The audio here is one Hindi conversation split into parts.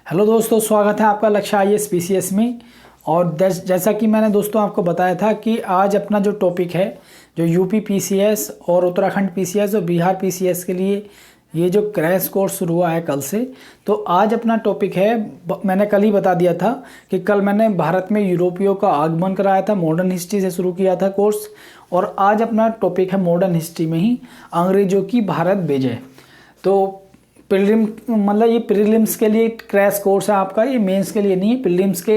हेलो दोस्तों, स्वागत है आपका लक्ष्य आईएएस पीसीएस में। और जैसा कि मैंने दोस्तों आपको बताया था कि आज अपना जो टॉपिक है, जो यूपी पीसीएस और उत्तराखंड पीसीएस और बिहार पीसीएस के लिए ये जो क्रैश कोर्स शुरू हुआ है कल से, तो आज अपना टॉपिक है, मैंने कल ही बता दिया था कि कल मैंने भारत में यूरोपियों का आगमन कराया था, मॉडर्न हिस्ट्री से शुरू किया था कोर्स। और आज अपना टॉपिक है मॉडर्न हिस्ट्री में ही अंग्रेजों की भारत विजय। तो ये प्रीलिम्स के लिए क्रैश कोर्स है आपका, ये मेंस के लिए नहीं है। प्रीलिम्स के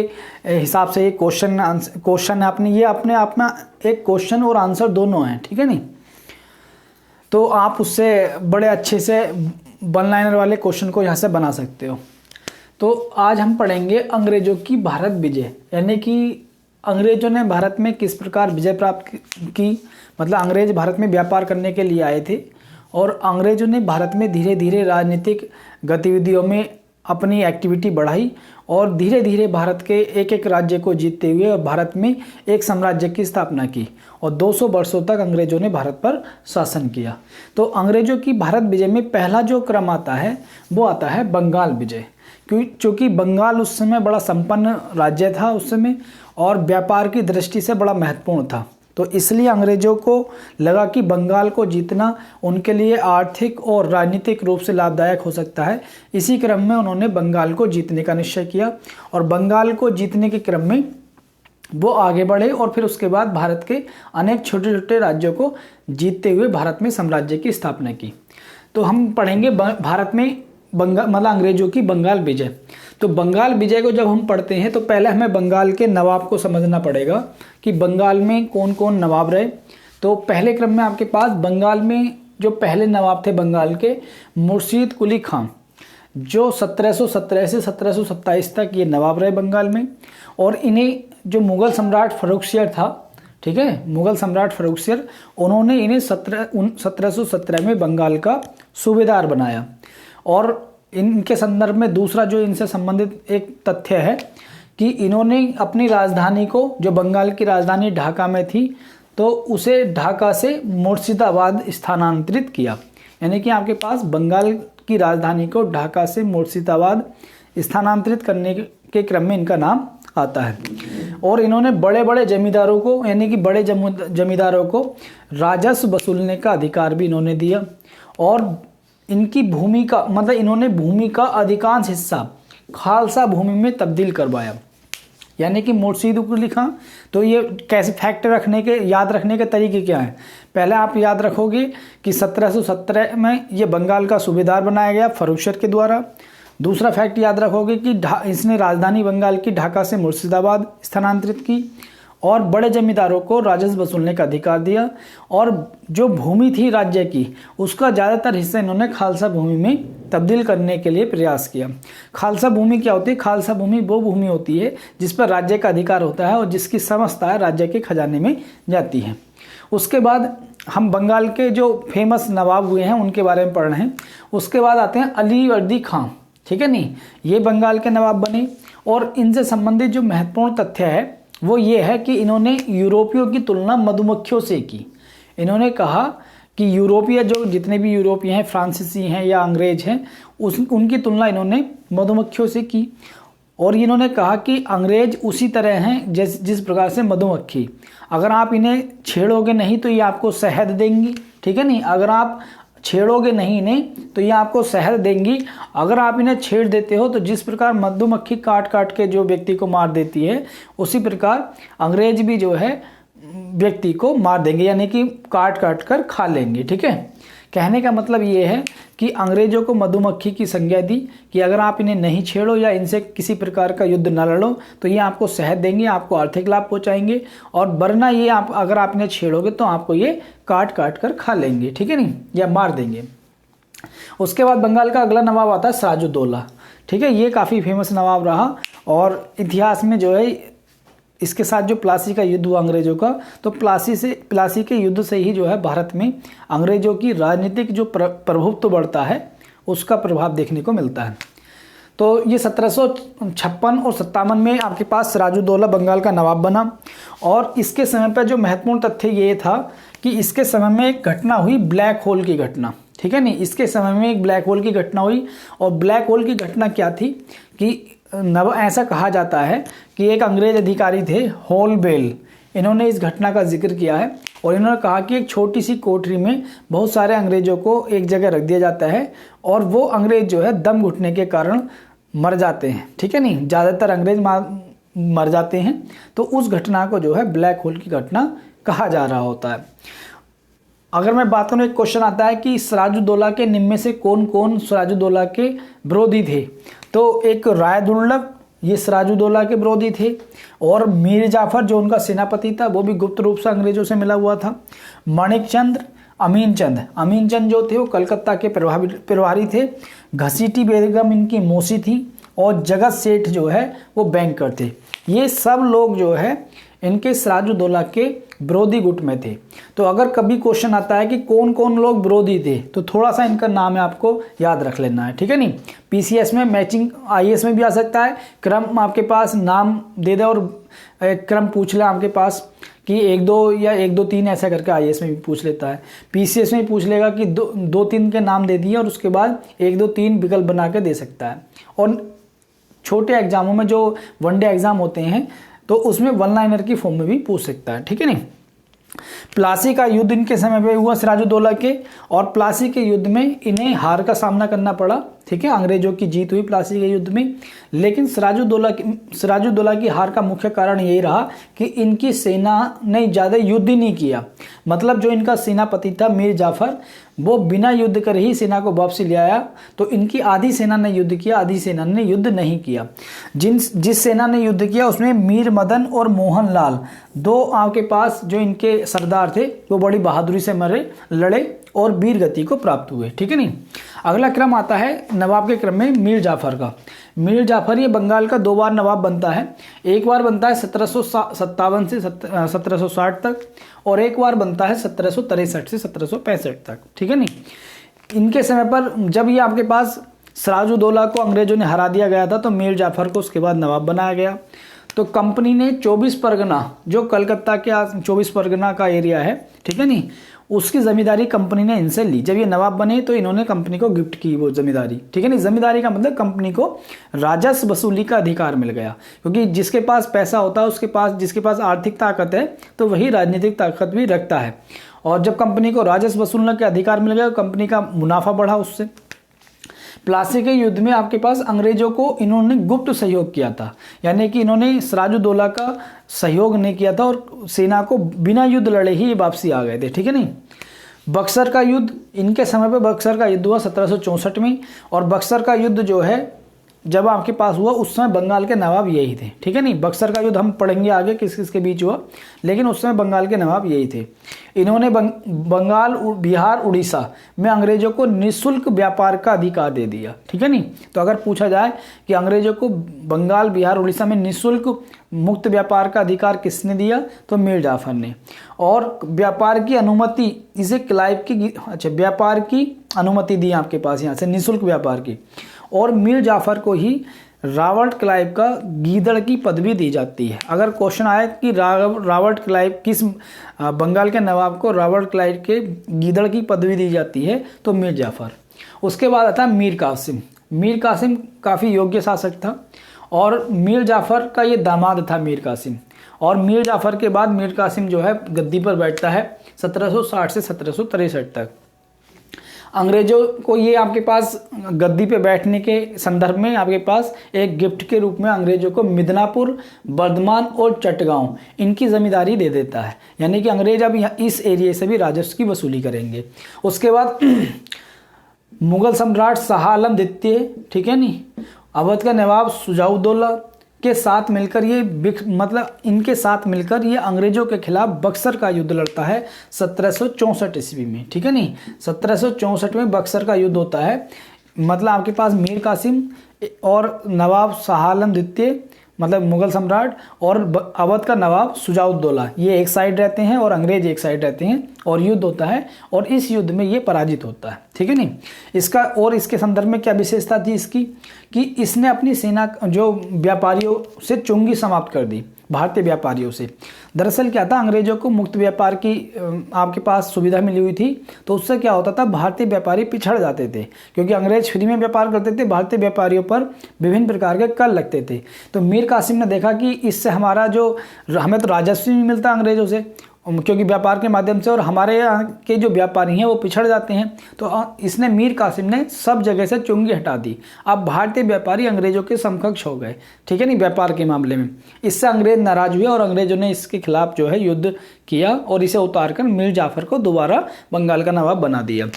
हिसाब से ये क्वेश्चन है अपने आप में एक क्वेश्चन और आंसर दोनों हैं, ठीक है नहीं। तो आप उससे बड़े अच्छे से वन लाइनर वाले क्वेश्चन को यहाँ से बना सकते हो। तो आज हम पढ़ेंगे अंग्रेजों की भारत विजय, यानी कि अंग्रेजों ने भारत में किस प्रकार विजय प्राप्त की। मतलब अंग्रेज भारत में व्यापार करने के लिए आए थे और अंग्रेजों ने भारत में धीरे धीरे राजनीतिक गतिविधियों में अपनी एक्टिविटी बढ़ाई और धीरे धीरे भारत के एक एक राज्य को जीतते हुए भारत में एक साम्राज्य की स्थापना की और 200 वर्षों तक अंग्रेजों ने भारत पर शासन किया। तो अंग्रेजों की भारत विजय में पहला जो क्रम आता है वो आता है बंगाल विजय, क्योंकि बंगाल उस समय बड़ा संपन्न राज्य था उस समय और व्यापार की दृष्टि से बड़ा महत्वपूर्ण था। तो इसलिए अंग्रेजों को लगा कि बंगाल को जीतना उनके लिए आर्थिक और राजनीतिक रूप से लाभदायक हो सकता है। इसी क्रम में उन्होंने बंगाल को जीतने का निश्चय किया और बंगाल को जीतने के क्रम में वो आगे बढ़े और फिर उसके बाद भारत के अनेक छोटे छोटे राज्यों को जीतते हुए भारत में साम्राज्य की स्थापना की। तो हम पढ़ेंगे भारत में अंग्रेजों की बंगाल विजय। तो बंगाल विजय को जब हम पढ़ते हैं तो पहले हमें बंगाल के नवाब को समझना पड़ेगा कि बंगाल में कौन कौन नवाब रहे। तो पहले क्रम में आपके पास बंगाल में जो पहले नवाब थे बंगाल के, मुर्शीद कुली खां, जो 1717 से 1727 तक ये नवाब रहे बंगाल में। और इन्हें जो मुगल सम्राट फर्रुखसियर था, ठीक है, मुगल सम्राट फर्रुखसियर, उन्होंने इन्हें 1717 में बंगाल का सूबेदार बनाया। और इनके संदर्भ में दूसरा जो इनसे संबंधित एक तथ्य है कि इन्होंने अपनी राजधानी को, जो बंगाल की राजधानी ढाका में थी, तो उसे ढाका से मुर्शिदाबाद स्थानांतरित किया। यानी कि आपके पास बंगाल की राजधानी को ढाका से मुर्शिदाबाद स्थानांतरित करने के क्रम में इनका नाम आता है। और इन्होंने बड़े बड़े जमींदारों को, यानी कि बड़े जमींदारों को राजस्व वसूलने का अधिकार भी इन्होंने दिया। और इनकी भूमि का इन्होंने भूमि का अधिकांश हिस्सा खालसा भूमि में तब्दील करवाया। यानी कि मुर्शीद कुली खां, तो ये कैसे फैक्ट याद रखने के तरीके क्या हैं। पहले आप याद रखोगे कि 1717 में ये बंगाल का सूबेदार बनाया गया फर्रुखसियर के द्वारा। दूसरा फैक्ट याद रखोगे कि इसने राजधानी बंगाल की ढाका से मुर्शिदाबाद स्थानांतरित की और बड़े जमींदारों को राजस्व वसूलने का अधिकार दिया। और जो भूमि थी राज्य की, उसका ज़्यादातर हिस्सा इन्होंने खालसा भूमि में तब्दील करने के लिए प्रयास किया। खालसा भूमि क्या होती है? खालसा भूमि वो भूमि होती है जिस पर राज्य का अधिकार होता है और जिसकी समझता राज्य के खजाने में जाती है। उसके बाद हम बंगाल के जो फेमस नवाब हुए हैं उनके बारे में पढ़ रहे हैं। उसके बाद आते हैं अली वर्दी खां, ठीक है नहीं, ये बंगाल के नवाब बने। और इनसे संबंधित जो महत्वपूर्ण तथ्य है वो ये है कि इन्होंने यूरोपियों की तुलना मधुमक्खियों से की। इन्होंने कहा कि यूरोपीय, जो जितने भी यूरोपीय हैं, फ्रांसीसी हैं या अंग्रेज हैं, उनकी तुलना इन्होंने मधुमक्खियों से की। और इन्होंने कहा कि अंग्रेज उसी तरह हैं जिस प्रकार से मधुमक्खी, अगर आप इन्हें छेड़ोगे नहीं तो ये आपको शहद देंगी, ठीक है नहीं, अगर आप छेड़ोगे नहीं इन्हें तो ये आपको शहद देंगी। अगर आप इन्हें छेड़ देते हो तो जिस प्रकार मधुमक्खी काट काट के जो व्यक्ति को मार देती है, उसी प्रकार अंग्रेज भी जो है व्यक्ति को मार देंगे, यानी कि काट काट कर खा लेंगे, ठीक है। कहने का मतलब ये है कि अंग्रेजों को मधुमक्खी की संज्ञा दी कि अगर आप इन्हें नहीं छेड़ो या इनसे किसी प्रकार का युद्ध न लड़ो तो ये आपको शहद देंगे, आपको आर्थिक लाभ पहुंचाएंगे, और वरना ये अगर आप इन्हें छेड़ोगे तो आपको ये काट काट कर खा लेंगे, ठीक है नहीं, या मार देंगे। उसके बाद बंगाल का अगला नवाब आता है सिराजुद्दौला, ठीक है, ये काफ़ी फेमस नवाब रहा और इतिहास में जो है इसके साथ जो प्लासी का युद्ध हुआ अंग्रेजों का, तो प्लासी के युद्ध से ही जो है भारत में अंग्रेजों की राजनीतिक जो प्रभुत्व बढ़ता है उसका प्रभाव देखने को मिलता है। तो ये 1756 और 57 में आपके पास सिराजुद्दौला बंगाल का नवाब बना। और इसके समय पर जो महत्वपूर्ण तथ्य ये था कि इसके समय में एक घटना हुई, ब्लैक होल की घटना, ठीक है नहीं। इसके समय में एक ब्लैक होल की घटना हुई, और ब्लैक होल की घटना क्या थी कि ऐसा कहा जाता है कि एक अंग्रेज अधिकारी थे होलबेल, इन्होंने इस घटना का जिक्र किया है और इन्होंने कहा कि एक छोटी सी कोठरी में बहुत सारे अंग्रेजों को एक जगह रख दिया जाता है और वो अंग्रेज जो है दम घुटने के कारण मर जाते हैं, ठीक है नहीं, ज़्यादातर अंग्रेज मर जाते हैं। तो उस घटना को जो है ब्लैक होल की घटना कहा जा रहा होता है। अगर मैं बात करूँ, एक क्वेश्चन आता है कि सिराजुद्दौला के निम्न में से कौन कौन सिराजुद्दौला के विरोधी थे, तो एक राय-दुर्लभ, ये सिराजुद्दौला के विरोधी थे, और मीर जाफर जो उनका सेनापति था वो भी गुप्त रूप से अंग्रेजों से मिला हुआ था। माणिकचंद्र, अमीन चंद जो थे वो कलकत्ता के प्रभारी थे। घसीटी बेगम इनकी मौसी थी, और जगत सेठ जो है वो बैंकर थे। ये सब लोग जो है इनके सिराजुद्दौला के विरोधी गुट में थे। तो अगर कभी क्वेश्चन आता है कि कौन कौन लोग विरोधी थे, तो थोड़ा सा इनका नाम है आपको याद रख लेना है, ठीक है नहीं। पीसीएस में मैचिंग, आईएएस में भी आ सकता है, क्रम आपके पास नाम दे दे और क्रम पूछ ले आपके पास कि 1 2 या 1 2 3 ऐसा करके आईएएस में भी पूछ लेता है। पीसीएस में पूछ लेगा कि 2 3 के नाम दे दिए और उसके बाद 1 2 3 विकल्प बना के दे सकता है। और छोटे एग्जामों में जो वनडे एग्जाम होते हैं तो उसमें वन लाइनर की फॉर्म में भी पूछ सकता है, ठीक है नहीं। प्लासी का युद्ध इनके समय पे हुआ सिराजुद्दौला के, और प्लासी के युद्ध में इन्हें हार का सामना करना पड़ा, ठीक है, अंग्रेजों की जीत हुई प्लासी के युद्ध में। लेकिन सिराजुद्दौला की हार का मुख्य कारण यही रहा कि इनकी सेना ने ज़्यादा युद्ध ही नहीं किया। मतलब जो इनका सेनापति था मीर जाफर, वो बिना युद्ध कर ही सेना को वापसी ले आया। तो इनकी आधी सेना ने युद्ध किया, आधी सेना ने युद्ध नहीं किया। जिस सेना ने युद्ध किया उसमें मीर मदन और मोहन लाल, 2 आपके पास जो इनके सरदार थे वो बड़ी बहादुरी से लड़े और वीर गति को प्राप्त हुए, ठीक है नहीं। अगला क्रम आता है नवाब के क्रम में मीर जाफर का। मीर जाफर ये बंगाल का 2 बार नवाब बनता है। एक बार बनता है 1757 से 1760 तक, और एक बार बनता है 1763 से 1765 तक, ठीक है नहीं। इनके समय पर जब ये आपके पास सिराजुद्दौला को अंग्रेजों ने हरा दिया गया था तो मीर जाफर को उसके बाद नवाब बनाया गया। तो कंपनी ने 24 परगना, जो कलकत्ता के 24 परगना का एरिया है, ठीक है नहीं, उसकी जमींदारी कंपनी ने इनसे ली। जब ये नवाब बने तो इन्होंने कंपनी को गिफ्ट की वो जमींदारी, ठीक है नहीं। जमींदारी का मतलब कंपनी को राजस्व वसूली का अधिकार मिल गया, क्योंकि जिसके पास पैसा होता है जिसके पास आर्थिक ताकत है तो वही राजनीतिक ताकत भी रखता है। और जब कंपनी को राजस्व वसूलने का अधिकार मिल गया, कंपनी का मुनाफा बढ़ा उससे। प्लासी के युद्ध में आपके पास अंग्रेजों को इन्होंने गुप्त सहयोग किया था, यानी कि इन्होंने सिराजुद्दौला का सहयोग नहीं किया था और सेना को बिना युद्ध लड़े ही वापसी आ गए थे, ठीक है नहीं। बक्सर का युद्ध, इनके समय पे बक्सर का युद्ध हुआ 1764 में, और बक्सर का युद्ध जो है जब आपके पास हुआ उस समय बंगाल के नवाब यही थे, ठीक है नहीं। बक्सर का युद्ध हम पढ़ेंगे आगे किस किस के बीच हुआ, लेकिन उस समय बंगाल के नवाब यही थे। इन्होंने बंगाल, बिहार, उड़ीसा में अंग्रेजों को निःशुल्क व्यापार का अधिकार दे दिया, ठीक है नहीं। तो अगर पूछा जाए कि अंग्रेजों को बंगाल, बिहार, उड़ीसा में निःशुल्क मुक्त व्यापार का अधिकार किसने दिया, तो मीर जाफर ने। और व्यापार की अनुमति इसे क्लाइव की, व्यापार की अनुमति दी आपके पास यहाँ से, निःशुल्क व्यापार की। और मीर जाफर को ही रॉबर्ट क्लाइव का गीदड़ की पदवी दी जाती है। अगर क्वेश्चन आए कि रॉबर्ट क्लाइव किस बंगाल के नवाब को रॉबर्ट क्लाइव के गीदड़ की पदवी दी जाती है, तो मीर जाफर। उसके बाद आता है मीर कासिम। मीर कासिम काफ़ी योग्य शासक था और मीर जाफर का ये दामाद था मीर कासिम। और मीर जाफर के बाद मीर कासिम जो है गद्दी पर बैठता है 1760 से 1763 तक। अंग्रेजों को ये आपके पास गद्दी पे बैठने के संदर्भ में आपके पास एक गिफ्ट के रूप में अंग्रेजों को मिदनापुर, बर्धमान और चटगांव इनकी जमींदारी दे देता है, यानी कि अंग्रेज अब इस एरिया से भी राजस्व की वसूली करेंगे। उसके बाद मुगल सम्राट शाह आलम द्वितीय, ठीक है नहीं, अवध का नवाब शुजाउद्दौला के साथ मिलकर इनके साथ मिलकर ये अंग्रेजों के खिलाफ बक्सर का युद्ध लड़ता है 1764 ईस्वी में, ठीक है नहीं। 1764 में बक्सर का युद्ध होता है। मतलब आपके पास मीर कासिम और नवाब शाह आलम द्वितीय, मतलब मुगल सम्राट, और अवध का नवाब शुजाउद्दौला, ये एक साइड रहते हैं और अंग्रेज एक साइड रहते हैं, और युद्ध होता है और इस युद्ध में ये पराजित होता है, ठीक है नहीं। इसके संदर्भ में क्या विशेषता थी इसकी, कि इसने अपनी सेना जो व्यापारियों से चुंगी समाप्त कर दी। भारतीय व्यापारियों से। दरअसल क्या था, अंग्रेजों को मुक्त व्यापार की आपके पास सुविधा मिली हुई थी, तो उससे क्या होता था, भारतीय व्यापारी पिछड़ जाते थे, क्योंकि अंग्रेज फ्री में व्यापार करते थे, भारतीय व्यापारियों पर विभिन्न प्रकार के कर लगते थे। तो मीर कासिम ने देखा कि इससे हमारा हमें तो राजस्व नहीं मिलता अंग्रेजों से, क्योंकि व्यापार के माध्यम से, और हमारे यहाँ के जो व्यापारी हैं वो पिछड़ जाते हैं। तो इसने मीर कासिम ने सब जगह से चुंगी हटा दी। अब भारतीय व्यापारी अंग्रेजों के समकक्ष हो गए, ठीक है नहीं, व्यापार के मामले में। इससे अंग्रेज नाराज हुए और अंग्रेजों ने इसके खिलाफ युद्ध किया और इसे उतारकर मीर जाफर को दोबारा बंगाल का नवाब बना दिया।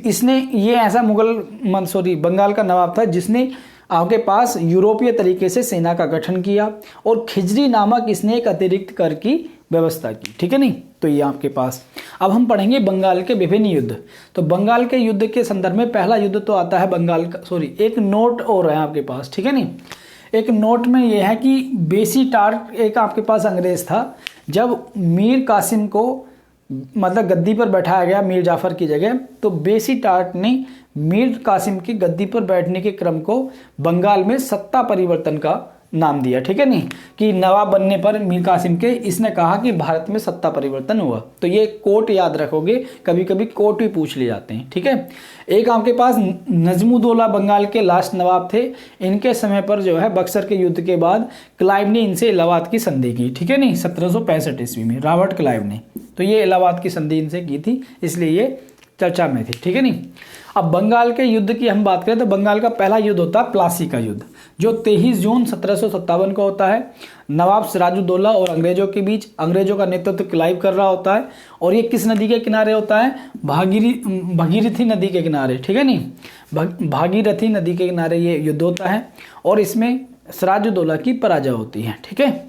इसने ये ऐसा बंगाल का नवाब था जिसने आपके पास यूरोपीय तरीके से सेना का गठन किया और खिजरी नामक इसने एक अतिरिक्त कर की व्यवस्था की, ठीक है नहीं। तो ये आपके पास अब हम पढ़ेंगे बंगाल के विभिन्न युद्ध। तो बंगाल के युद्ध के संदर्भ में पहला युद्ध तो आता है बंगाल का, एक नोट और है आपके पास, ठीक है नहीं। एक नोट में यह है कि बेसी टार्ट एक आपके पास अंग्रेज था। जब मीर कासिम को गद्दी पर बैठाया गया मीर जाफर की जगह, तो बेसी टार्ट ने मीर कासिम की गद्दी पर बैठने के क्रम को बंगाल में सत्ता परिवर्तन का नाम दिया, ठीक है नहीं, कि नवाब बनने पर मीर कासिम के इसने कहा कि भारत में सत्ता परिवर्तन हुआ। तो ये कोट याद रखोगे, कभी कभी कोट भी पूछ लिए जाते हैं, ठीक है। एक आपके पास नजमुद्दौला बंगाल के लास्ट नवाब थे। इनके समय पर बक्सर के युद्ध के बाद क्लाइव ने इनसे इलाहाबाद की संधि की, ठीक है नहीं, 1765 ईस्वी में रॉबर्ट क्लाइव ने। तो ये इलाहाबाद की संधि इनसे की थी, इसलिए ये चर्चा में थी, ठीक है नहीं। अब बंगाल के युद्ध की हम बात करें तो बंगाल का पहला युद्ध होता है प्लासी का युद्ध, जो 23 जून 1757 को होता है। नवाब सिराजुद्दौला और अंग्रेजों के बीच। अंग्रेजों का नेतृत्व क्लाइव कर रहा होता है और ये किस नदी के किनारे होता है, भागीरथी नदी के किनारे, ठीक है नहीं, भागीरथी नदी के किनारे ये युद्ध होता है और इसमें सिराजुद्दौला की पराजय होती है, ठीक है।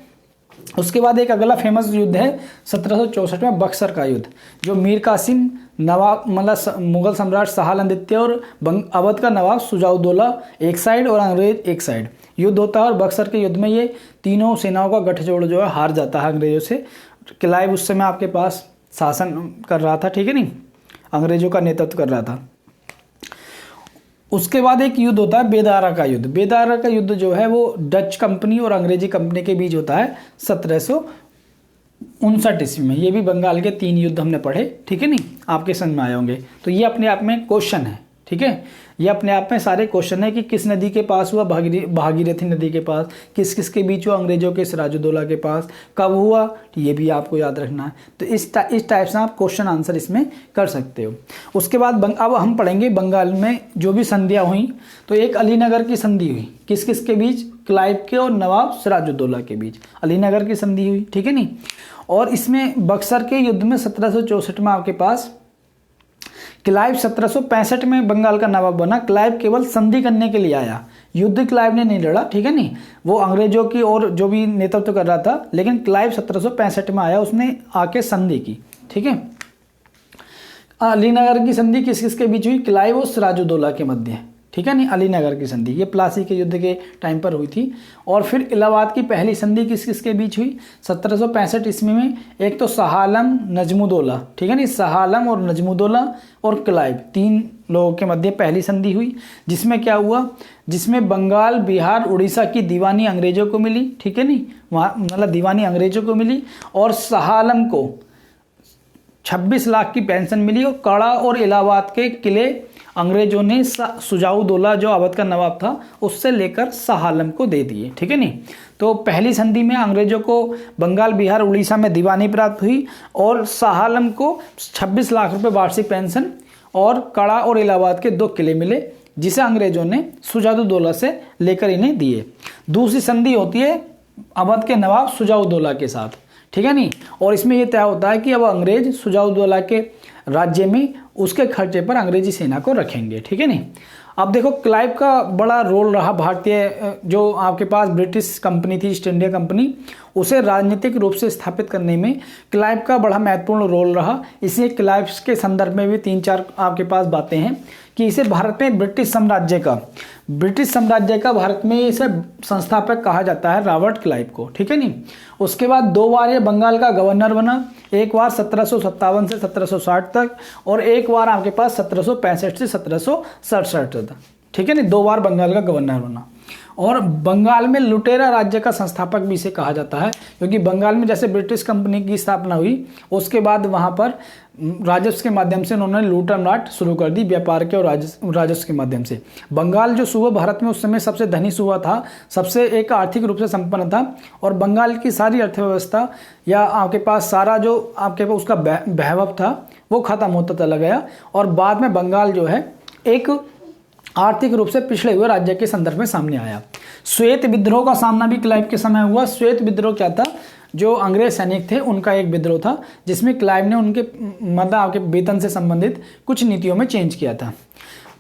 उसके बाद एक अगला फेमस युद्ध है 1764 में बक्सर का युद्ध, जो मीर कासिम, नवाब मुगल सम्राट शाह आलम द्वितीय और अवध का नवाब शुजाउद्दौला एक साइड और अंग्रेज एक साइड युद्ध होता है। और बक्सर के युद्ध में ये तीनों सेनाओं का गठजोड़ हार जाता है अंग्रेजों से। क्लाइव उस समय आपके पास शासन कर रहा था, ठीक है नहीं, अंग्रेजों का नेतृत्व कर रहा था। उसके बाद एक युद्ध होता है बेदारा का युद्ध। बेदारा का युद्ध वो डच कंपनी और अंग्रेजी कंपनी के बीच होता है 1759 ईस्वी में। ये भी बंगाल के 3 युद्ध हमने पढ़े, ठीक है नहीं, आपके समझ में आए होंगे। तो ये अपने आप में क्वेश्चन है, ठीक है, ये अपने आप में सारे क्वेश्चन है कि किस नदी के पास हुआ, भागीरथी नदी के पास, किस किस के बीच हुआ, अंग्रेजों के सिराजुद्दौला के पास, कब हुआ, ये भी आपको याद रखना है। तो इस टाइप से आप क्वेश्चन आंसर इसमें कर सकते हो। उसके बाद अब हम पढ़ेंगे बंगाल में जो भी संधियाँ हुई। तो एक अलीनगर की संधि हुई, किस किस के बीच, क्लाइव के और नवाब सिराजुद्दौला के बीच अलीनगर की संधि हुई, ठीक है नहीं। और इसमें बक्सर के युद्ध में 1764 में आपके पास क्लाइव 1765 में बंगाल का नवाब बना। क्लाइव केवल संधि करने के लिए आया, युद्ध क्लाइव ने नहीं लड़ा, ठीक है नहीं, वो अंग्रेजों की और जो भी नेतृत्व कर रहा था, लेकिन क्लाइव 1765 में आया, उसने आके संधि की, ठीक है। अलीनगर की संधि किस किस के बीच हुई, क्लाइव और सिराजुद्दौला के मध्य, ठीक है नहीं, अलीनगर की संधि ये प्लासी के युद्ध के टाइम पर हुई थी। और फिर इलाहाबाद की पहली संधि किस किस के बीच हुई, 1765 ईस्वी में। एक तो शाह आलम नजमुद्दौला, ठीक है नहीं, शाह आलम और नजमुद्दौला और क्लाइव 3 लोगों के मध्य पहली संधि हुई, जिसमें क्या हुआ, जिसमें बंगाल, बिहार, उड़ीसा की दीवानी अंग्रेजों को मिली, ठीक है नहीं, वहाँ दीवानी अंग्रेजों को मिली और शाह आलम को 26 लाख की पेंशन मिली और कड़ा और इलाहाबाद के किले अंग्रेजों ने शुजाउद्दौला जो अवध का नवाब था उससे लेकर शाह आलम को दे दिए, ठीक है नहीं। तो पहली संधि में अंग्रेजों को बंगाल, बिहार, उड़ीसा में दीवानी प्राप्त हुई और शाह आलम को 26 लाख रुपए वार्षिक पेंशन और कड़ा और इलाहाबाद के 2 किले मिले, जिसे अंग्रेजों ने शुजाउद्दौला से लेकर इन्हें दिए। दूसरी संधि होती है अवध के नवाब शुजाउद्दौला के साथ, ठीक है नहीं, और इसमें यह तय होता है कि अब अंग्रेज शुजाउद्दौला के राज्य में उसके खर्चे पर अंग्रेजी सेना को रखेंगे, ठीक है नहीं। अब देखो क्लाइव का बड़ा रोल रहा, भारतीय जो आपके पास ब्रिटिश कंपनी थी, ईस्ट इंडिया कंपनी, उसे राजनीतिक रूप से स्थापित करने में क्लाइव का बड़ा महत्वपूर्ण रोल रहा। इसलिए क्लाइव के संदर्भ में भी 3-4 आपके पास बातें हैं कि इसे भारत में ब्रिटिश साम्राज्य का भारत में इसे संस्थापक कहा जाता है, रॉबर्ट क्लाइव को, ठीक है नहीं। उसके बाद 2 बार ये बंगाल का गवर्नर बना, एक बार 1757 से 1760 तक और एक बार आपके पास 1765 से 1767 तक, ठीक है नहीं, 2 बार बंगाल का गवर्नर बना। और बंगाल में लुटेरा राज्य का संस्थापक भी इसे कहा जाता है, क्योंकि बंगाल में जैसे ब्रिटिश कंपनी की स्थापना हुई उसके बाद वहाँ पर राजस्व के माध्यम से उन्होंने लूटमाट शुरू कर दी, व्यापार के और राजस्व के माध्यम से। बंगाल जो सूबा भारत में उस समय सबसे धनी सूबा था, सबसे एक आर्थिक रूप से संपन्न था, और बंगाल की सारी अर्थव्यवस्था या आपके पास सारा जो आपके पास उसका वैभव था वो खत्म होता चला गया, और बाद में बंगाल जो है एक आर्थिक रूप से पिछड़े हुए राज्य के संदर्भ में सामने आया। श्वेत विद्रोह का सामना भी क्लाइव के समय हुआ। श्वेत विद्रोह क्या था? जो अंग्रेज सैनिक थे उनका एक विद्रोह था, जिसमें क्लाइव ने उनके मतलब आपके वेतन से संबंधित कुछ नीतियों में चेंज किया था।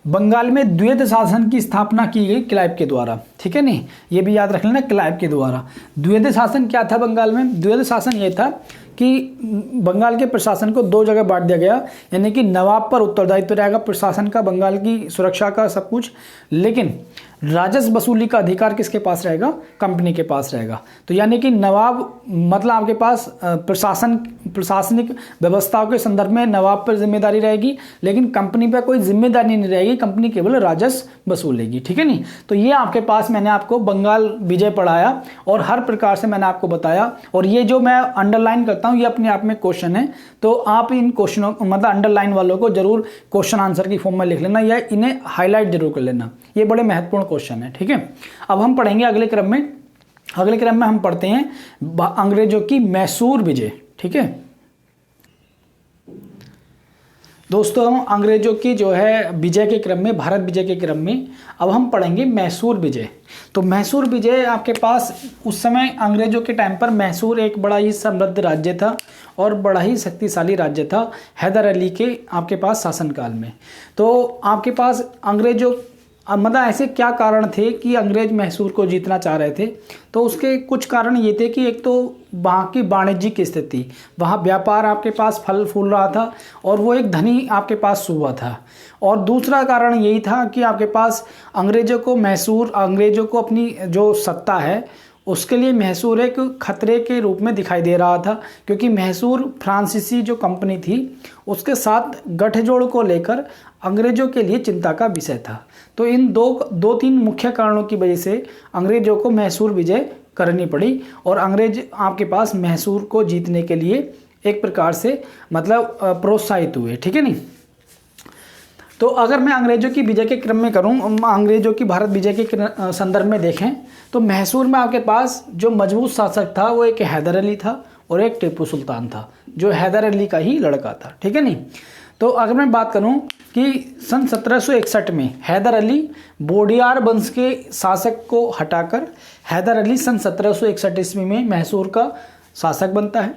बंगाल में द्वैध शासन की स्थापना की गई क्लाइव के द्वारा, ठीक है नहीं, ये भी याद रख लेना, क्लाइव के द्वारा। द्वैध शासन क्या था बंगाल में? द्वैध शासन ये था कि बंगाल के प्रशासन को दो जगह बांट दिया गया, यानी कि नवाब पर उत्तरदायित्व रहेगा प्रशासन का, बंगाल की सुरक्षा का, सब कुछ, लेकिन राजस्व वसूली का अधिकार किसके पास रहेगा? कंपनी के पास रहेगा। तो यानी कि नवाब मतलब आपके पास प्रशासनिक व्यवस्थाओं के संदर्भ में नवाब पर जिम्मेदारी रहेगी, लेकिन कंपनी पर कोई जिम्मेदारी नहीं रहेगी, कंपनी केवल राजस्व वसूलेगी, ठीक है नहीं। तो ये आपके पास मैंने आपको बंगाल विजय पढ़ाया और हर प्रकार से मैंने आपको बताया, और ये जो मैं अंडरलाइन करता हूँ ये अपने आप में क्वेश्चन है, तो आप इन क्वेश्चनों मतलब अंडरलाइन वालों को जरूर क्वेश्चन आंसर की फॉर्म में लिख लेना या इन्हें हाईलाइट जरूर कर लेना, ये बड़े महत्वपूर्ण क्वेश्चन है, ठीक है। अब हम पढ़ेंगे अगले क्रम में हम पढ़ते हैं अंग्रेजों की मैसूर विजय, ठीक है दोस्तों। हम अंग्रेजों की जो है विजय के क्रम में, भारत विजय के क्रम में अब हम पढ़ेंगे मैसूर विजय। तो मैसूर विजय आपके पास उस समय अंग्रेजों के टाइम पर मैसूर एक बड़ा ही समृद्ध राज्य था और बड़ा ही शक्तिशाली राज्य था हैदर अली के आपके पास शासनकाल में। तो आपके पास अंग्रेजों मतलब ऐसे क्या कारण थे कि अंग्रेज मैसूर को जीतना चाह रहे थे? तो उसके कुछ कारण ये थे कि एक तो वहाँ की वाणिज्यिक स्थिति, वहाँ व्यापार आपके पास फल फूल रहा था और वो एक धनी आपके पास सूबा था। और दूसरा कारण यही था कि आपके पास अंग्रेजों को अपनी जो सत्ता है उसके लिए मैसूर एक खतरे के रूप में दिखाई दे रहा था, क्योंकि मैसूर फ्रांसीसी जो कंपनी थी उसके साथ गठजोड़ को लेकर अंग्रेजों के लिए चिंता का विषय था। तो इन दो तीन मुख्य कारणों की वजह से अंग्रेजों को मैसूर विजय करनी पड़ी और अंग्रेज आपके पास मैसूर को जीतने के लिए एक प्रकार से मतलब प्रोत्साहित हुए, ठीक है नहीं। तो अगर मैं अंग्रेजों की विजय के क्रम में करूं, अंग्रेजों की भारत विजय के संदर्भ में देखें तो मैसूर में आपके पास जो मजबूत शासक था वो एक हैदर अली था और एक टीपू सुल्तान था, जो हैदर अली का ही लड़का था, ठीक है नहीं। तो अगर मैं बात करूं कि सन 1761 में हैदर अली बोडियार वंश के शासक को हटाकर हैदर अली सन 1761 ईस्वी में मैसूर का शासक बनता है,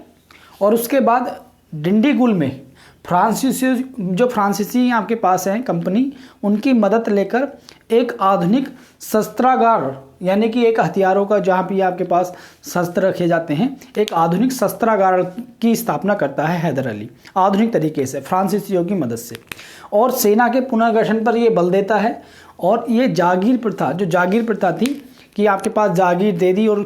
और उसके बाद डिंडीगुल में फ्रांसीसी आपके पास हैं कंपनी, उनकी मदद लेकर एक आधुनिक शस्त्रागार, यानी कि एक हथियारों का जहाँ भी आपके पास शस्त्र रखे जाते हैं, एक आधुनिक शस्त्रागार की स्थापना करता है हैदर अली आधुनिक तरीके से फ्रांसीसियों की मदद से, और सेना के पुनर्गठन पर ये बल देता है। और ये जागीर प्रथा थी कि आपके पास जागीर दे दी और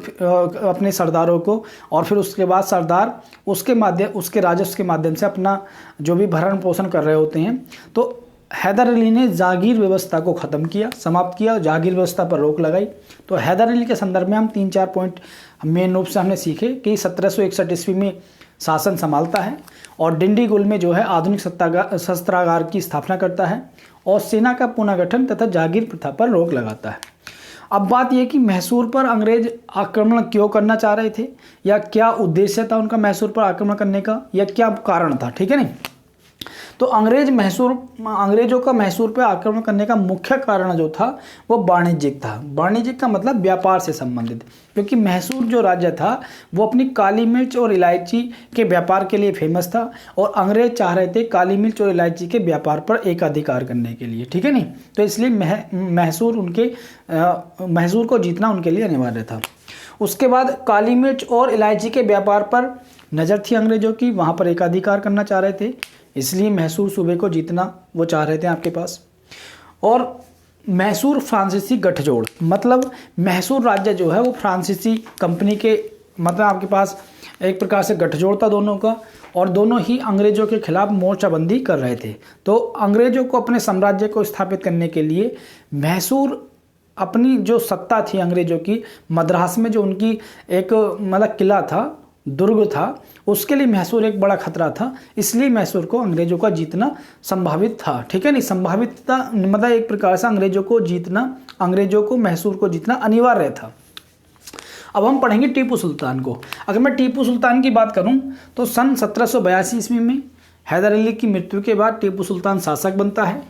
अपने सरदारों को, और फिर उसके बाद सरदार उसके राजस्व के माध्यम से अपना जो भी भरण पोषण कर रहे होते हैं। तो हैदर अली ने जागीर व्यवस्था को ख़त्म किया, समाप्त किया, जागीर व्यवस्था पर रोक लगाई। तो हैदर अली के संदर्भ में हम 3-4 पॉइंट मेन रूप से हमने सीखे कि 1761 ईस्वी में शासन संभालता है और डिंडीगुल में जो है आधुनिक शस्त्रागार की स्थापना करता है और सेना का पुनर्गठन तथा जागीर प्रथा पर रोक लगाता है। अब बात यह कि मैसूर पर अंग्रेज आक्रमण क्यों करना चाह रहे थे, या क्या उद्देश्य था उनका मैसूर पर आक्रमण करने का, या क्या कारण था, ठीक है नहीं। तो अंग्रेजों का मैसूर पर आक्रमण करने का मुख्य कारण जो था वो वाणिज्यिक था। वाणिज्यिक का मतलब व्यापार से संबंधित, क्योंकि मैसूर जो राज्य था वो अपनी काली मिर्च और इलायची के व्यापार के लिए फेमस था और अंग्रेज चाह रहे थे काली मिर्च और इलायची के व्यापार पर एकाधिकार करने के लिए, ठीक है नहीं। तो इसलिए मैसूर को जीतना उनके लिए अनिवार्य था। उसके बाद काली मिर्च और इलायची के व्यापार पर नज़र थी अंग्रेजों की, वहाँ पर एकाधिकार करना चाह रहे थे, इसलिए मैसूर सूबे को जीतना वो चाह रहे थे आपके पास। और मैसूर फ्रांसीसी गठजोड़, मतलब मैसूर राज्य जो है वो फ्रांसीसी कंपनी के मतलब आपके पास एक प्रकार से गठजोड़ था दोनों का, और दोनों ही अंग्रेजों के खिलाफ मोर्चाबंदी कर रहे थे। तो अंग्रेजों को अपने साम्राज्य को स्थापित करने के लिए मैसूर अपनी जो सत्ता थी अंग्रेजों की, मद्रास में जो उनकी एक मतलब किला था, दुर्ग था, उसके लिए मैसूर एक बड़ा खतरा था। इसलिए मैसूर को अंग्रेजों का जीतना संभावित था। ठीक है नहीं, संभावित था मतलब एक प्रकार से अंग्रेजों को मैसूर को जीतना अनिवार्य था। अब हम पढ़ेंगे टीपू सुल्तान को। अगर मैं टीपू सुल्तान की बात करूं तो सन 1782 ईस्वी में हैदर अली की मृत्यु के बाद टीपू सुल्तान शासक बनता है।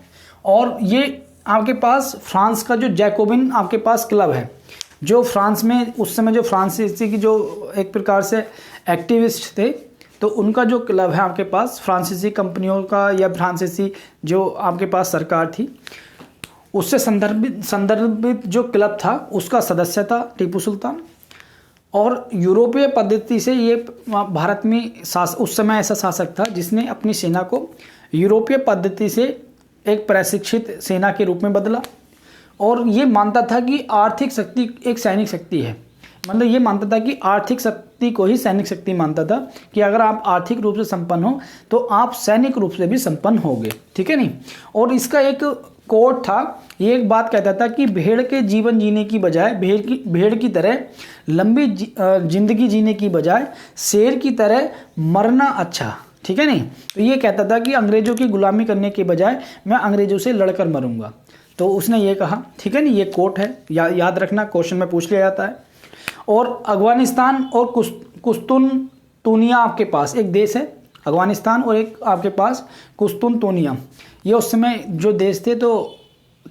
और ये आपके पास फ्रांस का जो जैकोबिन आपके पास क्लब है, जो फ्रांस में उस समय जो फ्रांसीसी की जो एक प्रकार से एक्टिविस्ट थे, तो उनका जो क्लब है आपके पास फ्रांसीसी कंपनियों का या फ्रांसीसी जो आपके पास सरकार थी उससे संदर्भित जो क्लब था उसका सदस्य था टीपू सुल्तान। और यूरोपीय पद्धति से ये भारत में उस समय ऐसा शासक था जिसने अपनी सेना को यूरोपीय पद्धति से एक प्रशिक्षित सेना के रूप में बदला। और ये मानता था कि आर्थिक शक्ति एक सैनिक शक्ति है, मतलब ये मानता था कि आर्थिक शक्ति को ही सैनिक शक्ति मानता था, कि अगर आप आर्थिक रूप से संपन्न हो तो आप सैनिक रूप से भी संपन्न होगे। ठीक है नहीं। और इसका एक कोट था, ये एक बात कहता था कि भेड़ के जीवन जीने की बजाय भेड़ की तरह लंबी जिंदगी जीने की बजाय शेर की तरह मरना अच्छा। ठीक है नहीं। तो ये कहता था कि अंग्रेजों की गुलामी करने के बजाय मैं अंग्रेजों से लड़कर मरूंगा, तो उसने ये कहा। ठीक है नहीं, ये कोट है, याद रखना, क्वेश्चन में पूछ लिया जाता है। और अफगानिस्तान और कुस्तुनतुनिया आपके पास एक देश है, अफगानिस्तान और एक आपके पास कुस्तुनतुनिया, ये उस समय जो देश थे। तो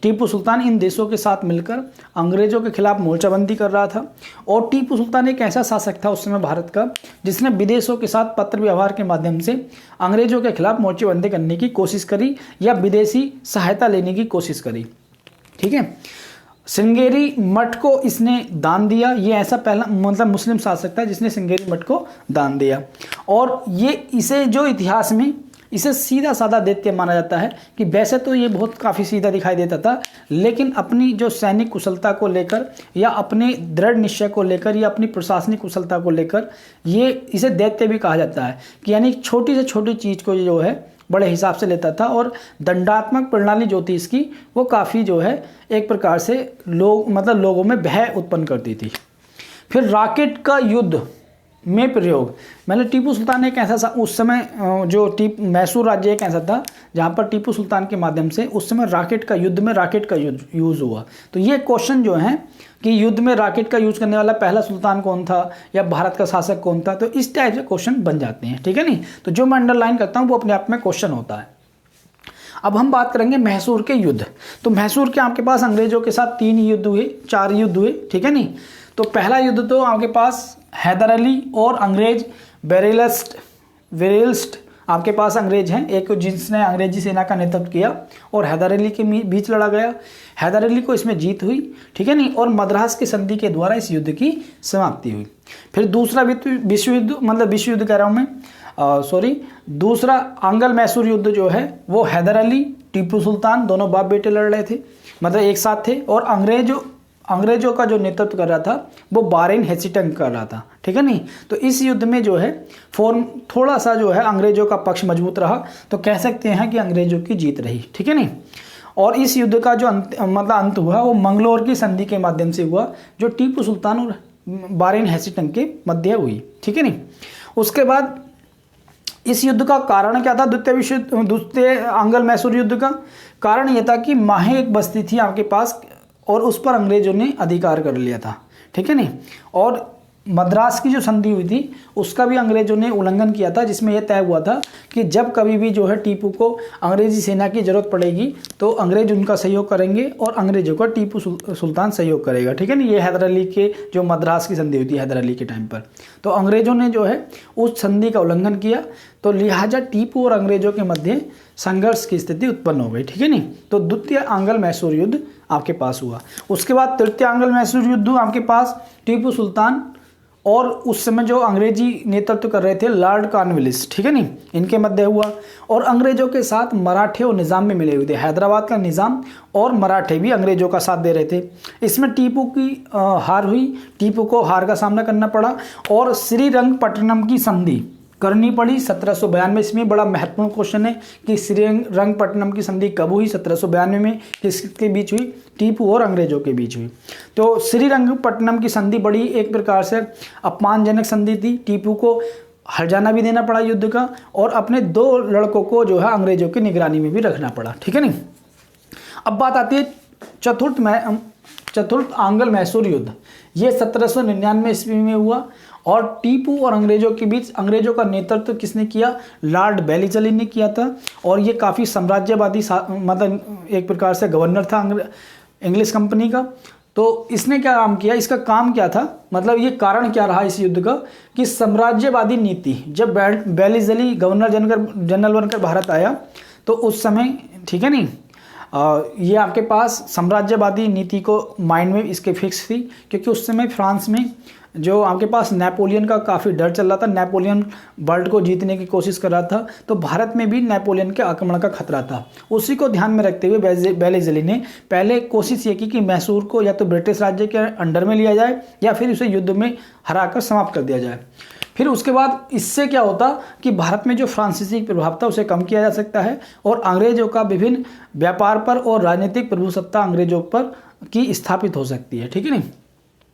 टीपू सुल्तान इन देशों के साथ मिलकर अंग्रेजों के खिलाफ मोर्चाबंदी कर रहा था। और टीपू सुल्तान एक ऐसा शासक था उस समय भारत का जिसने विदेशों के साथ पत्र व्यवहार के माध्यम से अंग्रेजों के खिलाफ मोर्चाबंदी करने की कोशिश करी या विदेशी सहायता लेने की कोशिश करी। ठीक है। श्रृंगेरी मठ को इसने दान दिया, ये ऐसा पहला मतलब मुस्लिम शासक था जिसने श्रृंगेरी मठ को दान दिया। और ये इसे जो इतिहास में इसे सीधा साधा दैत्य माना जाता है, कि वैसे तो ये बहुत काफ़ी सीधा दिखाई देता था, लेकिन अपनी जो सैनिक कुशलता को लेकर या अपने दृढ़ निश्चय को लेकर या अपनी प्रशासनिक कुशलता को लेकर ये इसे दैत्य भी कहा जाता है, कि यानी छोटी से छोटी चीज़ को जो है बड़े हिसाब से लेता था। और दंडात्मक प्रणाली जो थी इसकी वो काफ़ी जो है एक प्रकार से लोगों में भय उत्पन्न करती थी। फिर रॉकेट का युद्ध में प्रयोग, मतलब टीपू सुल्तान एक ऐसा उस समय जो मैसूर राज्य एक ऐसा था जहाँ पर टीपू सुल्तान के माध्यम से उस समय रॉकेट का यूज़ हुआ। तो ये क्वेश्चन जो है कि युद्ध में रॉकेट का यूज़ करने वाला पहला सुल्तान कौन था या भारत का शासक कौन था, तो इस टाइप से क्वेश्चन बन जाते हैं। ठीक है नहीं। तो जो मैं अंडरलाइन करता हूँ वो अपने आप में क्वेश्चन होता है। अब हम बात करेंगे मैसूर के युद्ध। तो मैसूर के आपके पास अंग्रेजों के साथ 4 युद्ध हुए। ठीक है नहीं। तो पहला युद्ध तो आपके पास हैदर अली और अंग्रेज वेरेल्स्ट आपके पास अंग्रेज हैं, एक जिसने अंग्रेजी सेना का नेतृत्व किया और हैदर अली के बीच लड़ा गया। हैदर अली को इसमें जीत हुई। ठीक है नहीं। और मद्रास की संधि के द्वारा इस युद्ध की समाप्ति हुई। फिर दूसरा विश्व युद्ध कह रहा हूँ मैं, दूसरा आंग्ल मैसूर युद्ध जो है वो हैदर अली टीपू सुल्तान दोनों बाप बेटे लड़ रहे थे, मतलब एक साथ थे। और अंग्रेजों का जो नेतृत्व कर रहा था वो वारेन हेस्टिंग्स कर रहा था। ठीक है नहीं। तो इस युद्ध में जो है थोड़ा सा जो है अंग्रेजों का पक्ष मजबूत रहा, तो कह सकते हैं कि अंग्रेजों की जीत रही। ठीक है नहीं। और इस युद्ध का जो अंत हुआ वो मंगलोर की संधि के माध्यम से हुआ, जो टीपू सुल्तान और वारेन हेस्टिंग्स के मध्य हुई। ठीक है नहीं। उसके बाद इस युद्ध का कारण क्या था? द्वितीय आंग्ल मैसूर युद्ध का कारण यह था कि माहे एक बस्ती थी आपके पास और उस पर अंग्रेजों ने अधिकार कर लिया था। ठीक है नहीं। और मद्रास की जो संधि हुई थी उसका भी अंग्रेजों ने उल्लंघन किया था, जिसमें यह तय हुआ था कि जब कभी भी जो है टीपू को अंग्रेजी सेना की जरूरत पड़ेगी तो अंग्रेज उनका सहयोग करेंगे और अंग्रेजों का टीपू सुल्तान सहयोग करेगा। ठीक है ना। ये हैदर अली के जो मद्रास की संधि हुई थी हैदर अली के टाइम पर, तो अंग्रेजों ने जो है उस संधि का उल्लंघन किया, तो लिहाजा टीपू और अंग्रेजों के मध्य संघर्ष की स्थिति उत्पन्न हो गई। ठीक है नहीं। तो द्वितीय आंग्ल मैसूर युद्ध आपके पास हुआ। उसके बाद तृतीय आंग्ल मैसूर युद्ध आपके पास टीपू सुल्तान और उस समय जो अंग्रेजी नेतृत्व कर रहे थे लॉर्ड कॉर्नवालिस, ठीक है नहीं, इनके मध्य हुआ। और अंग्रेजों के साथ मराठे और निज़ाम में मिले हुए थे। हैदराबाद का निज़ाम और मराठे भी अंग्रेजों का साथ दे रहे थे। इसमें टीपू की हार हुई, टीपू को हार का सामना करना पड़ा और श्रीरंगपट्टनम की संधि करनी पड़ी 1792 इसमें। बड़ा महत्वपूर्ण क्वेश्चन है कि श्रीरंगपट्टनम की संधि कब हुई, 1792 में, किसके बीच हुई, टीपू और अंग्रेजों के बीच हुई। तो श्रीरंगपट्टनम की संधि बड़ी एक प्रकार से अपमानजनक संधि थी। टीपू को हर्जाना भी देना पड़ा युद्ध का, और अपने 2 लड़कों को जो है अंग्रेजों की निगरानी में भी रखना पड़ा, ठीक है नहीं। अब बात आती है चतुर्थ आंग्ल मैसूर युद्ध। ये 1799 ईस्वी में हुआ, और टीपू और अंग्रेजों के बीच, अंग्रेजों का नेतृत्व किसने किया, लॉर्ड बेलिजली ने किया था। और ये काफ़ी साम्राज्यवादी मतलब एक प्रकार से गवर्नर था इंग्लिश कंपनी का। तो इसने क्या काम किया, इसका काम क्या था, मतलब ये कारण क्या रहा इस युद्ध का, कि साम्राज्यवादी नीति, जब बेलिजली गवर्नर जनरल बनकर भारत आया तो उस समय, ठीक है नहीं, ये आपके पास साम्राज्यवादी नीति को माइंड में इसके फिक्स थी, क्योंकि उस समय फ्रांस में जो आपके पास नेपोलियन का काफ़ी डर चल रहा था, नेपोलियन वर्ल्ड को जीतने की कोशिश कर रहा था, तो भारत में भी नेपोलियन के आक्रमण का खतरा था। उसी को ध्यान में रखते हुए बेलिजली ने पहले कोशिश ये की कि मैसूर को या तो ब्रिटिश राज्य के अंडर में लिया जाए या फिर उसे युद्ध में हराकर समाप्त कर दिया जाए। फिर उसके बाद इससे क्या होता कि भारत में जो फ्रांसीसी प्रभाव था उसे कम किया जा सकता है, और अंग्रेजों का विभिन्न व्यापार पर और राजनीतिक प्रभुसत्ता अंग्रेजों पर की स्थापित हो सकती है, ठीक है नहीं,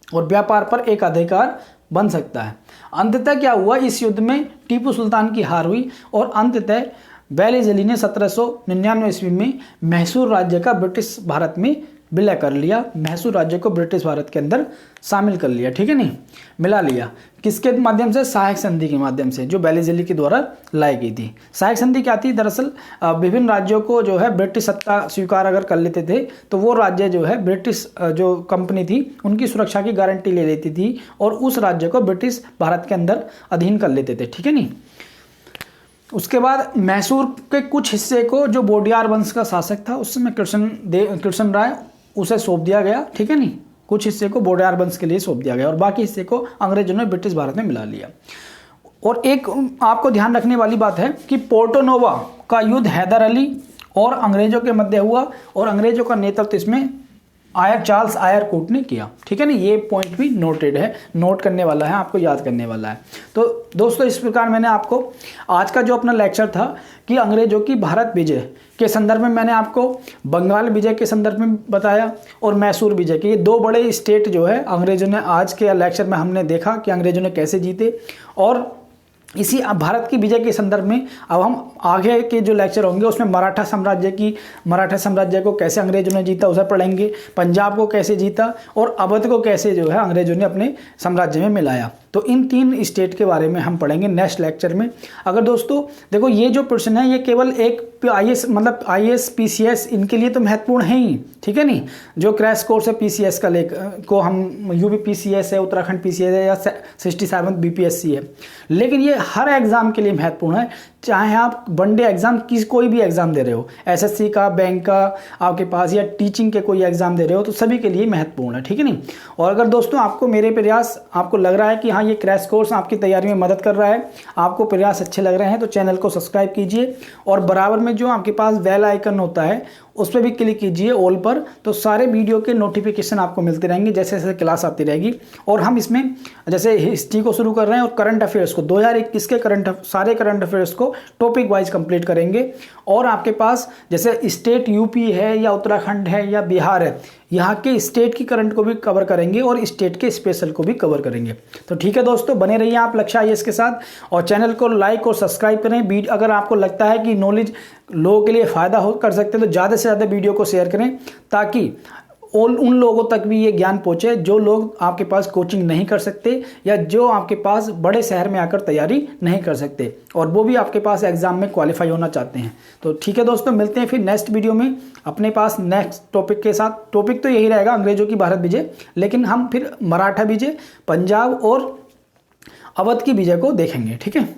और व्यापार पर एक अधिकार बन सकता है। अंततः क्या हुआ, इस युद्ध में टीपू सुल्तान की हार हुई, और अंततः बेलिजली ने 1799 ईस्वी में मैसूर राज्य का ब्रिटिश भारत में विलय कर लिया, मैसूर राज्य को ब्रिटिश भारत के अंदर शामिल कर लिया, ठीक है नहीं, मिला लिया। किसके माध्यम से, सहायक संधि के माध्यम से, जो बेलिजली के द्वारा लाई गई थी। सहायक संधि क्या थी, दरअसल विभिन्न राज्यों को जो है ब्रिटिश सत्ता स्वीकार अगर कर लेते थे तो वो राज्य जो है ब्रिटिश जो कंपनी थी उनकी सुरक्षा की गारंटी ले लेती थी, और उस राज्य को ब्रिटिश भारत के अंदर अधीन कर लेते थे, ठीक है नहीं। उसके बाद मैसूर के कुछ हिस्से को जो बोडियार वंश का शासक था उस समय कृष्ण राय, उसे सौंप दिया गया, ठीक है नहीं, कुछ हिस्से को बोडियार वंश के लिए सौंप दिया गया, और बाकी हिस्से को अंग्रेजों ने ब्रिटिश भारत में मिला लिया। और एक आपको ध्यान रखने वाली बात है कि पोर्टो नोवा का युद्ध हैदर अली और अंग्रेजों के मध्य हुआ, और अंग्रेजों का नेतृत्व इसमें चार्ल्स आयर कोट ने किया, ठीक है ना। ये पॉइंट भी नोटेड है, नोट करने वाला है, आपको याद करने वाला है। तो दोस्तों इस प्रकार मैंने आपको आज का जो अपना लेक्चर था कि अंग्रेजों की भारत विजय के संदर्भ में मैंने आपको बंगाल विजय के संदर्भ में बताया, और मैसूर विजय के, ये 2 बड़े स्टेट जो है अंग्रेजों ने, आज के लेक्चर में हमने देखा कि अंग्रेजों ने कैसे जीते। और इसी भारत की विजय के संदर्भ में अब हम आगे के जो लेक्चर होंगे उसमें मराठा साम्राज्य को कैसे अंग्रेजों ने जीता उसे पढ़ेंगे, पंजाब को कैसे जीता, और अवध को कैसे जो है अंग्रेजों ने अपने साम्राज्य में मिलाया। तो इन 3 स्टेट के बारे में हम पढ़ेंगे नेक्स्ट लेक्चर में। अगर दोस्तों देखो ये जो प्रश्न है ये केवल एक IAS PCS इनके लिए तो महत्वपूर्ण है ही, ठीक है नहीं। जो क्रैश कोर्स है PCS का को हम UP PCS है, उत्तराखंड PCS है, या 67 BPSC है, लेकिन ये हर एग्जाम के लिए महत्वपूर्ण है, चाहे आप वनडे एग्जाम कोई भी एग्जाम दे रहे हो, SSC का, बैंक का आपके पास, या टीचिंग के कोई एग्जाम दे रहे हो, तो सभी के लिए महत्वपूर्ण है, ठीक है नहीं। और अगर दोस्तों आपको मेरे प्रयास आपको लग रहा है कि हाँ ये क्रैश कोर्स आपकी तैयारी में मदद कर रहा है, आपको प्रयास अच्छे लग रहे हैं, तो चैनल को सब्सक्राइब कीजिए, और बराबर में जो आपके पास बेल आइकन होता है उस पर भी क्लिक कीजिए ऑल पर, तो सारे वीडियो के नोटिफिकेशन आपको मिलते रहेंगे जैसे जैसे क्लास आती रहेगी। और हम इसमें जैसे हिस्ट्री को शुरू कर रहे हैं और करंट अफेयर्स को 2021 के सारे करंट अफेयर्स को टॉपिक वाइज कंप्लीट करेंगे। और आपके पास जैसे स्टेट UP है या उत्तराखंड है या बिहार है, यहाँ के स्टेट की करंट को भी कवर करेंगे और स्टेट के स्पेशल को भी कवर करेंगे। तो ठीक है दोस्तों, बने रहिए आप लक्ष्य IAS के साथ, और चैनल को लाइक और सब्सक्राइब करें। अगर आपको लगता है कि नॉलेज लोगों के लिए फ़ायदा हो कर सकते हैं तो ज़्यादा से ज़्यादा वीडियो को शेयर करें, ताकि उन लोगों तक भी ये ज्ञान पहुंचे जो लोग आपके पास कोचिंग नहीं कर सकते, या जो आपके पास बड़े शहर में आकर तैयारी नहीं कर सकते, और वो भी आपके पास एग्जाम में क्वालिफाई होना चाहते हैं। तो ठीक है दोस्तों, मिलते हैं फिर नेक्स्ट वीडियो में अपने पास नेक्स्ट टॉपिक के साथ। टॉपिक तो यही रहेगा अंग्रेजों की भारत विजय, लेकिन हम फिर मराठा विजय, पंजाब और अवध की विजय को देखेंगे, ठीक है।